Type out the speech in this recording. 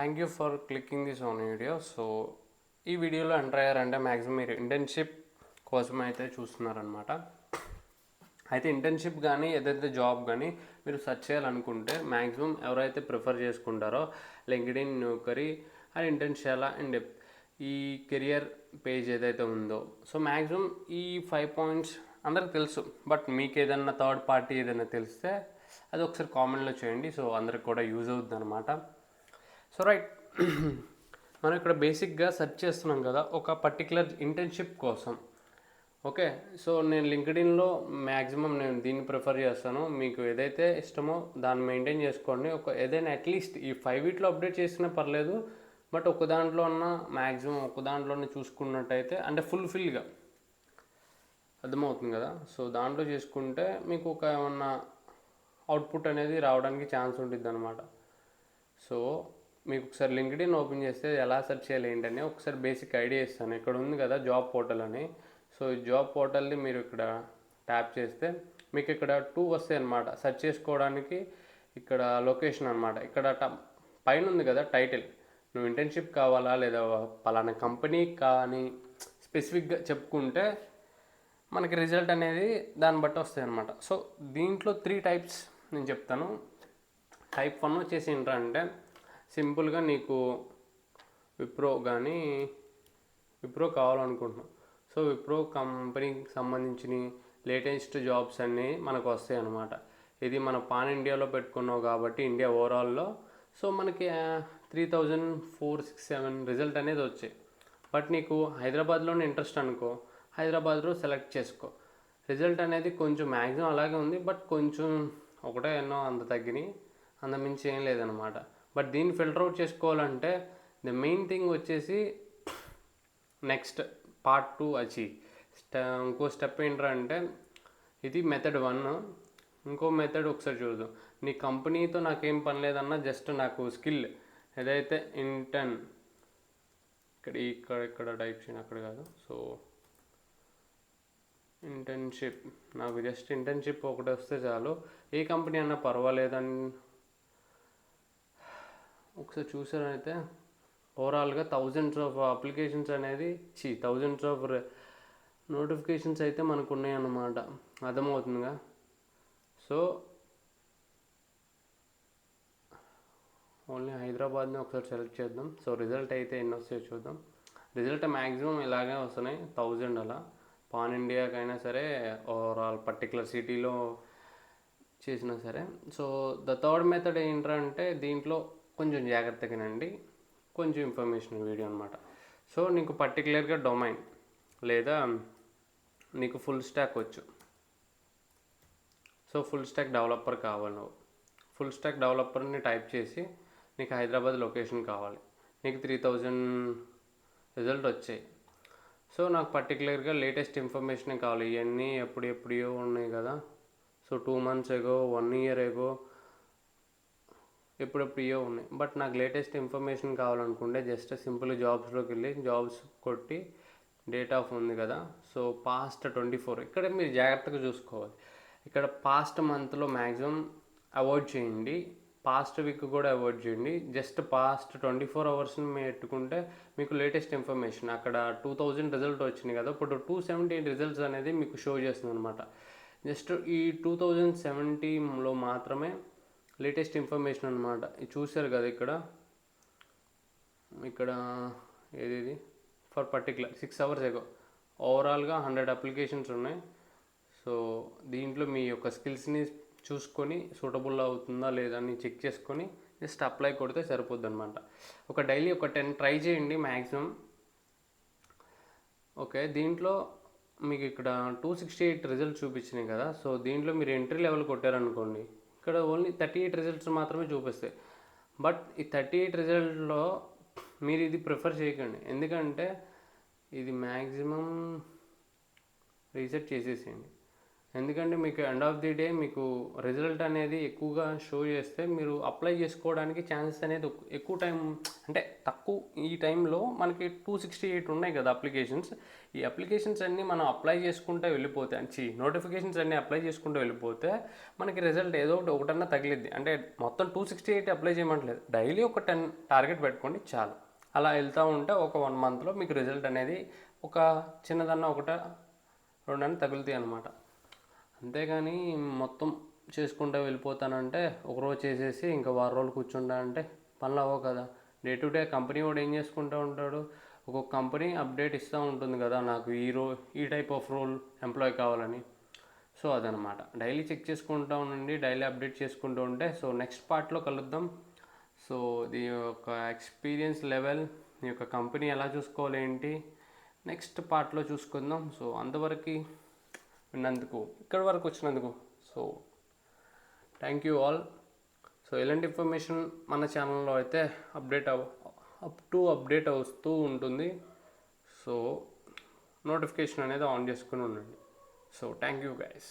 Thank you for clicking this on video. So ఈ వీడియోలో enter అయ్యారంటే మ్యాక్సిమం మీరు ఇంటర్న్షిప్ కోసం అయితే చూస్తున్నారనమాట. అయితే ఇంటర్న్షిప్ కానీ ఏదైతే జాబ్ కానీ మీరు సెర్చ్ చేయాలనుకుంటే మ్యాక్సిమం ఎవరైతే ప్రిఫర్ చేసుకుంటారో లింక్డ్ఇన్, నౌకరీ అండ్ ఇంటర్న్షియాలా అండ్ ఈ కెరియర్ పేజ్ ఏదైతే ఉందో, సో మ్యాక్సిమం ఈ 5 పాయింట్స్ అందరికి తెలుసు. బట్ మీకు ఏదైనా థర్డ్ పార్టీ ఏదైనా తెలిస్తే అది ఒకసారి కామెంట్లో చేయండి. సో అందరికి కూడా యూజ్ అవుతుంది అనమాట. సో రైట్, మనం ఇక్కడ బేసిక్గా సెర్చ్ చేస్తున్నాం కదా ఒక పర్టికులర్ ఇంటర్న్షిప్ కోసం. ఓకే, సో నేను లింక్డ్ఇన్లో మ్యాక్సిమం నేను దీన్ని ప్రిఫర్ చేస్తాను. మీకు ఏదైతే ఇష్టమో దాన్ని మెయింటైన్ చేసుకోండి. ఏదైనా అట్లీస్ట్ ఈ 5 వీటిలో అప్డేట్ చేసినా పర్లేదు, బట్ ఒక దాంట్లో ఉన్న మ్యాక్సిమం ఒక దాంట్లోనే చూసుకున్నట్టయితే అంటే ఫుల్ఫిల్గా అర్థమవుతుంది కదా. సో దాంట్లో చేసుకుంటే మీకు ఒక ఏమన్నా అవుట్పుట్ అనేది రావడానికి ఛాన్స్ ఉంటుంది అనమాట. సో మీకు ఒకసారి లింక్డ్ఇన్ ఓపెన్ చేస్తే ఎలా సెర్చ్ చేయాలి ఏంటని ఒకసారి బేసిక్ ఐడియా ఇస్తాను. ఇక్కడ ఉంది కదా జాబ్ పోర్టల్ అని. సో ఈ జాబ్ పోర్టల్ని మీరు ఇక్కడ ట్యాప్ చేస్తే మీకు ఇక్కడ 2 వస్తాయి అన్నమాట సెర్చ్ చేసుకోవడానికి. ఇక్కడ లొకేషన్ అనమాట, ఇక్కడ పైన ఉంది కదా టైటిల్. నువ్వు ఇంటర్న్షిప్ కావాలా లేదా పలానా కంపెనీ కానీ స్పెసిఫిక్గా చెప్పుకుంటే మనకి రిజల్ట్ అనేది దాన్ని బట్టి వస్తాయి అన్నమాట. సో దీంట్లో 3 టైప్స్ నేను చెప్తాను. టైప్ 1 వచ్చేసి ఏంటంటే సింపుల్గా నీకు విప్రో కావాలనుకుంటున్నాం. సో విప్రో కంపెనీకి సంబంధించిన లేటెస్ట్ జాబ్స్ అన్నీ మనకు వస్తాయి అన్నమాట. ఇది మన పాన్ ఇండియాలో పెట్టుకున్నావు కాబట్టి ఇండియా ఓవరాల్లో సో మనకి 3467 రిజల్ట్ అనేది వచ్చాయి. బట్ నీకు హైదరాబాద్లోనే ఇంట్రెస్ట్ అనుకో, హైదరాబాద్లో సెలెక్ట్ చేసుకో. రిజల్ట్ అనేది కొంచెం మ్యాక్సిమం అలాగే ఉంది, బట్ కొంచెం ఒకటే ఎన్నో అంత తగ్గినాయి, అంత మించి ఏం లేదనమాట. బట్ దీన్ని ఫిల్టర్ అవుట్ చేసుకోవాలంటే ద మెయిన్ థింగ్ వచ్చేసి నెక్స్ట్ పార్ట్ 2 అచీవ్. ఇంకో స్టెప్ ఏంటంటే ఇది మెథడ్ 1. ఇంకో మెథడ్ ఒకసారి చూద్దాం. నీ కంపెనీతో నాకేం పని లేదన్నా జస్ట్ నాకు స్కిల్ ఏదైతే ఇంటర్న్ ఇక్కడ టైప్ చేయను, అక్కడ కాదు. సో ఇంటర్న్షిప్, నాకు జస్ట్ ఇంటర్న్షిప్ ఒకటి వస్తే చాలు, ఏ కంపెనీ అన్నా పర్వాలేదని ఒకసారి చూసారైతే ఓవరాల్గా థౌజండ్స్ ఆఫ్ అప్లికేషన్స్ అనేది థౌజండ్స్ ఆఫ్ నోటిఫికేషన్స్ అయితే మనకు ఉన్నాయన్నమాట. అర్థమవుతుందిగా. సో ఓన్లీ హైదరాబాద్ని ఒకసారి సెలెక్ట్ చేద్దాం. సో రిజల్ట్ అయితే ఎన్ని వస్తాయో చూద్దాం. రిజల్ట్ మ్యాక్సిమం ఇలాగే వస్తున్నాయి, 1000 అలా. పాన్ ఇండియాకైనా సరే ఓవరాల్ పర్టికులర్ సిటీలో చేసినా సరే. సో ద థర్డ్ మెథడ్ ఏంటంటే దీంట్లో కొంచెం జాగ్రత్తగానండి, కొంచెం ఇన్ఫర్మేషన్ వీడియో అనమాట. సో నీకు పర్టికులర్గా డొమైన్ లేదా నీకు ఫుల్ స్టాక్ వచ్చు. సో ఫుల్ స్టాక్ డెవలపర్ కావాలి. నువ్వు ఫుల్ స్టాక్ డెవలపర్ని టైప్ చేసి నీకు హైదరాబాద్ లొకేషన్ కావాలి. నీకు 3000 రిజల్ట్ వచ్చాయి. సో నాకు పర్టికులర్గా లేటెస్ట్ ఇన్ఫర్మేషన్ కావాలి. ఇవన్నీ ఎప్పుడో ఉన్నాయి కదా. సో 2 months ఎగో, 1 year ఎగో, ఎప్పుడో ఉన్నాయి. బట్ నాకు లేటెస్ట్ ఇన్ఫర్మేషన్ కావాలనుకుంటే జస్ట్ సింపుల్ జాబ్స్లోకి వెళ్ళి జాబ్స్ కొట్టి డేట్ ఆఫ్ ఉంది కదా. సో పాస్ట్ 24 ఇక్కడ మీరు జాగ్రత్తగా చూసుకోవాలి. ఇక్కడ పాస్ట్ మంత్లో మ్యాక్సిమం అవాయిడ్ చేయండి, పాస్ట్ వీక్ కూడా అవాయిడ్ చేయండి. జస్ట్ పాస్ట్ 24 అవర్స్ని పెట్టుకుంటే మీకు లేటెస్ట్ ఇన్ఫర్మేషన్ అక్కడ 2000 రిజల్ట్ వచ్చినాయి కదా. ఇప్పుడు 278 రిజల్ట్స్ అనేది మీకు షో చేస్తుంది అనమాట. జస్ట్ ఈ 2070లో మాత్రమే లేటెస్ట్ ఇన్ఫర్మేషన్ అనమాట. ఇది చూశారు కదా ఇక్కడ ఏది ఫర్ పర్టికులర్ 6 hours ఎగో ఓవరాల్గా 100 అప్లికేషన్స్ ఉన్నాయి. సో దీంట్లో మీ యొక్క స్కిల్స్ని చూసుకొని సూటబుల్ అవుతుందా లేదా అని చెక్ చేసుకొని జస్ట్ అప్లై కొడితే సరిపోద్ది అనమాట. ఒక డైలీ ఒక 10 ట్రై చేయండి మ్యాక్సిమం. ఓకే, దీంట్లో మీకు ఇక్కడ 268 రిజల్ట్స్ చూపించినాయి కదా. సో దీంట్లో మీరు ఎంట్రీ లెవెల్ కొట్టారనుకోండి, ఇక్కడ ఓన్లీ 38 రిజల్ట్స్ మాత్రమే చూపిస్తాయి. బట్ ఈ 38 రిజల్ట్లో మీరు ఇది ప్రిఫర్ చేయకండి, ఎందుకంటే ఇది మ్యాక్సిమం రీసెట్ చేసేసేయండి. ఎందుకంటే మీకు ఎండ్ ఆఫ్ ది డే మీకు రిజల్ట్ అనేది ఎక్కువగా షో చేస్తే మీరు అప్లై చేసుకోవడానికి ఛాన్సెస్ అనేది ఎక్కువ టైం, అంటే తక్కువ ఈ టైంలో మనకి 268 ఉన్నాయి కదా అప్లికేషన్స్. ఈ అప్లికేషన్స్ అన్నీ మనం అప్లై చేసుకుంటూ వెళ్ళిపోతే నోటిఫికేషన్స్ అన్నీ అప్లై చేసుకుంటూ వెళ్ళిపోతే మనకి రిజల్ట్ ఏదో ఒకటన్నా తగిలిద్ది. అంటే మొత్తం 268 అప్లై చేయమంటలేదు, డైలీ ఒక 10 టార్గెట్ పెట్టుకోండి చాలు. అలా వెళ్తూ ఉంటే ఒక 1 మంత్లో మీకు రిజల్ట్ అనేది ఒక చిన్నదన్న ఒకట రెండన్న తగులుతాయి అనమాట. అంతేగాని మొత్తం చేసుకుంటూ వెళ్ళిపోతానంటే ఒకరోజు చేసేసి ఇంకా వారం రోజులు కూర్చుంటా అంటే పనులు అవ్వవు కదా. డే టు డే కంపెనీ వాడు ఏం చేసుకుంటూ ఉంటాడు, ఒక్కొక్క కంపెనీ అప్డేట్ ఇస్తూ ఉంటుంది కదా, నాకు ఈ టైప్ ఆఫ్ రోల్ ఎంప్లాయ్ కావాలని. సో అదనమాట, డైలీ చెక్ చేసుకుంటూ ఉండండి, డైలీ అప్డేట్ చేసుకుంటూ ఉంటే. సో నెక్స్ట్ పార్ట్లో కలుద్దాం. సో దీని యొక్క ఎక్స్పీరియన్స్ లెవెల్, మీ యొక్క కంపెనీ ఎలా చూసుకోవాలి ఏంటి, నెక్స్ట్ పార్ట్లో చూసుకుందాం. సో అంతవరకు విన్నందుకు, ఇక్కడి వరకు వచ్చినందుకు so thank you all. So ఇలాంటి ఇన్ఫర్మేషన్ మన ఛానల్లో అయితే అప్డేట్ వస్తూ ఉంటుంది. సో నోటిఫికేషన్ అనేది ఆన్ చేసుకుని ఉండండి. So thank you guys.